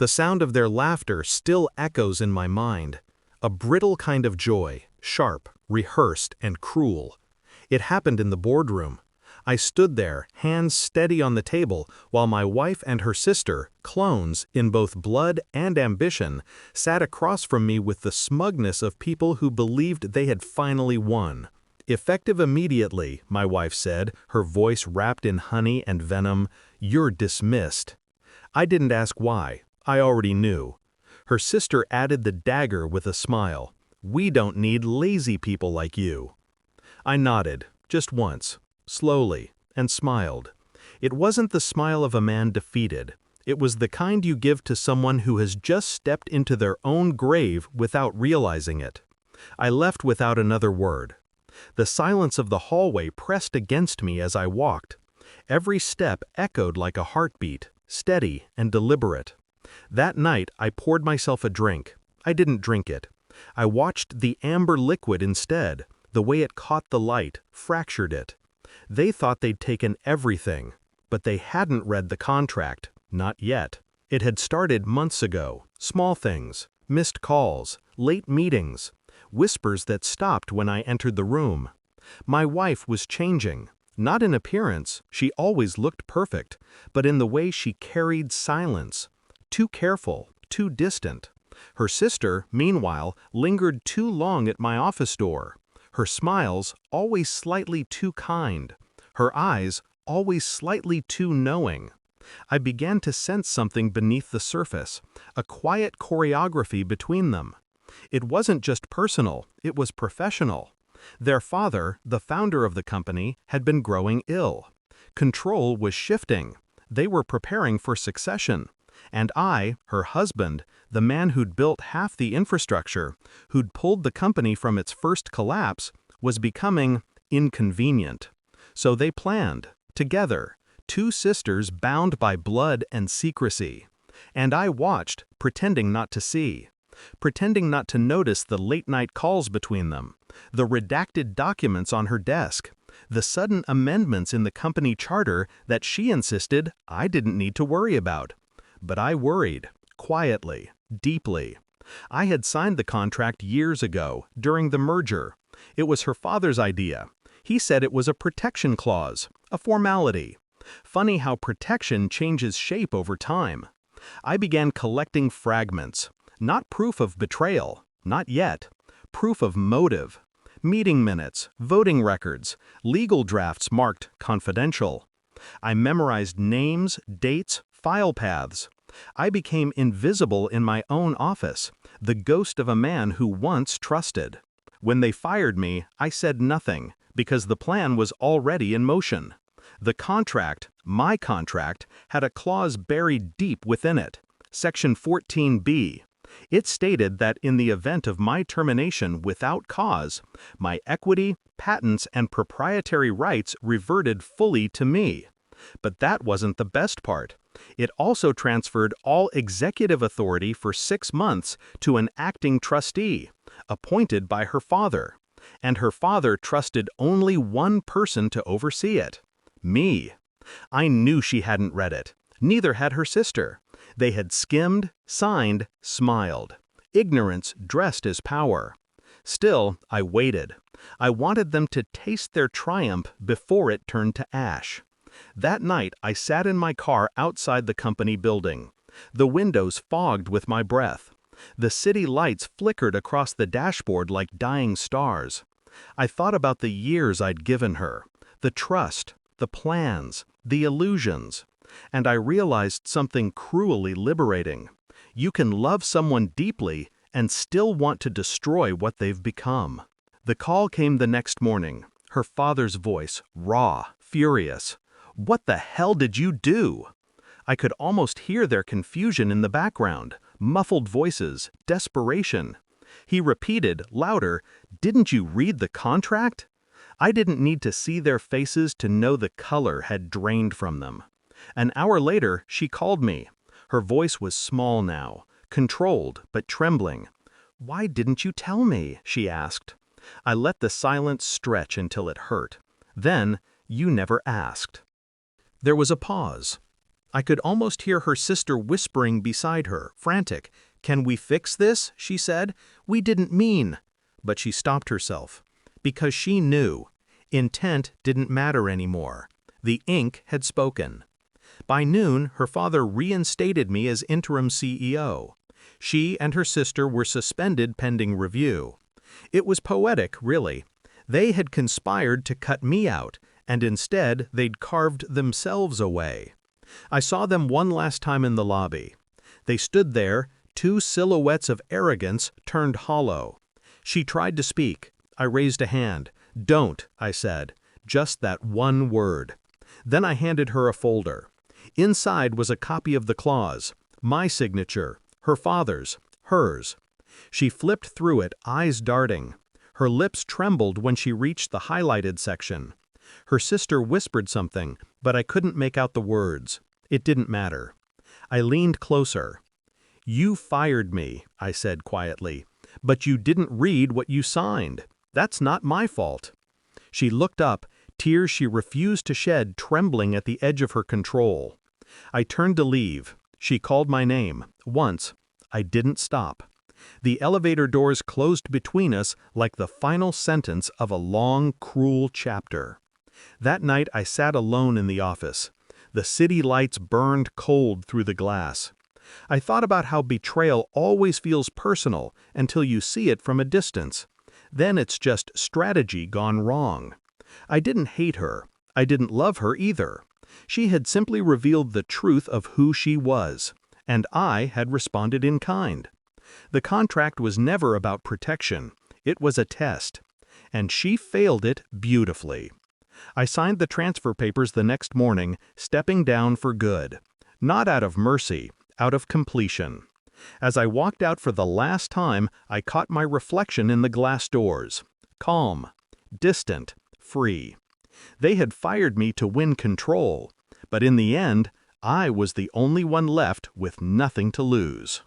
The sound of their laughter still echoes in my mind. A brittle kind of joy, sharp, rehearsed, and cruel. It happened in the boardroom. I stood there, hands steady on the table, while my wife and her sister, clones in both blood and ambition, sat across from me with the smugness of people who believed they had finally won. "Effective immediately," my wife said, her voice wrapped in honey and venom, "you're dismissed." I didn't ask why. I already knew. Her sister added the dagger with a smile. "We don't need lazy people like you." I nodded, just once, slowly, and smiled. It wasn't the smile of a man defeated. It was the kind you give to someone who has just stepped into their own grave without realizing it. I left without another word. The silence of the hallway pressed against me as I walked. Every step echoed like a heartbeat, steady and deliberate. That night, I poured myself a drink. I didn't drink it. I watched the amber liquid instead, the way it caught the light, fractured it. They thought they'd taken everything, but they hadn't read the contract, not yet. It had started months ago, small things, missed calls, late meetings, whispers that stopped when I entered the room. My wife was changing, not in appearance, she always looked perfect, but in the way she carried silence. Too careful, too distant. Her sister, meanwhile, lingered too long at my office door. Her smiles, always slightly too kind. Her eyes, always slightly too knowing. I began to sense something beneath the surface, a quiet choreography between them. It wasn't just personal, it was professional. Their father, the founder of the company, had been growing ill. Control was shifting. They were preparing for succession. And I, her husband, the man who'd built half the infrastructure, who'd pulled the company from its first collapse, was becoming inconvenient. So they planned, together, two sisters bound by blood and secrecy. And I watched, pretending not to see. Pretending not to notice the late-night calls between them, the redacted documents on her desk, the sudden amendments in the company charter that she insisted I didn't need to worry about. But I worried, quietly, deeply. I had signed the contract years ago, during the merger. It was her father's idea. He said it was a protection clause, a formality. Funny how protection changes shape over time. I began collecting fragments. Not proof of betrayal, not yet. Proof of motive. Meeting minutes, voting records, legal drafts marked confidential. I memorized names, dates, file paths. I became invisible in my own office, the ghost of a man who once trusted. When they fired me, I said nothing, because the plan was already in motion. The contract, my contract, had a clause buried deep within it, Section 14B. It stated that in the event of my termination without cause, my equity, patents, and proprietary rights reverted fully to me. But that wasn't the best part. It also transferred all executive authority for 6 months to an acting trustee, appointed by her father. And her father trusted only one person to oversee it. Me. I knew she hadn't read it. Neither had her sister. They had skimmed, signed, smiled. Ignorance dressed as power. Still, I waited. I wanted them to taste their triumph before it turned to ash. That night, I sat in my car outside the company building. The windows fogged with my breath. The city lights flickered across the dashboard like dying stars. I thought about the years I'd given her, the trust, the plans, the illusions. And I realized something cruelly liberating. You can love someone deeply and still want to destroy what they've become. The call came the next morning, her father's voice, raw, furious. "What the hell did you do?" I could almost hear their confusion in the background, muffled voices, desperation. He repeated, louder, "Didn't you read the contract?" I didn't need to see their faces to know the color had drained from them. An hour later, she called me. Her voice was small now, controlled but trembling. "Why didn't you tell me?" she asked. I let the silence stretch until it hurt. Then, "You never asked." There was a pause. I could almost hear her sister whispering beside her, frantic. "Can we fix this?" she said. "We didn't mean." But she stopped herself. Because she knew. Intent didn't matter anymore. The ink had spoken. By noon, her father reinstated me as interim CEO. She and her sister were suspended pending review. It was poetic, really. They had conspired to cut me out, and instead they'd carved themselves away. I saw them one last time in the lobby. They stood there, two silhouettes of arrogance turned hollow. She tried to speak. I raised a hand. "Don't," I said. Just that one word. Then I handed her a folder. Inside was a copy of the clause. My signature. Her father's. Hers. She flipped through it, eyes darting. Her lips trembled when she reached the highlighted section. Her sister whispered something, but I couldn't make out the words. It didn't matter. I leaned closer. "You fired me," I said quietly, "but you didn't read what you signed. That's not my fault." She looked up, tears she refused to shed trembling at the edge of her control. I turned to leave. She called my name. Once. I didn't stop. The elevator doors closed between us like the final sentence of a long, cruel chapter. That night I sat alone in the office. The city lights burned cold through the glass. I thought about how betrayal always feels personal until you see it from a distance. Then it's just strategy gone wrong. I didn't hate her. I didn't love her either. She had simply revealed the truth of who she was, and I had responded in kind. The contract was never about protection. It was a test. And she failed it beautifully. I signed the transfer papers the next morning, stepping down for good. Not out of mercy, out of completion. As I walked out for the last time, I caught my reflection in the glass doors. Calm, distant, free. They had fired me to win control, but in the end, I was the only one left with nothing to lose.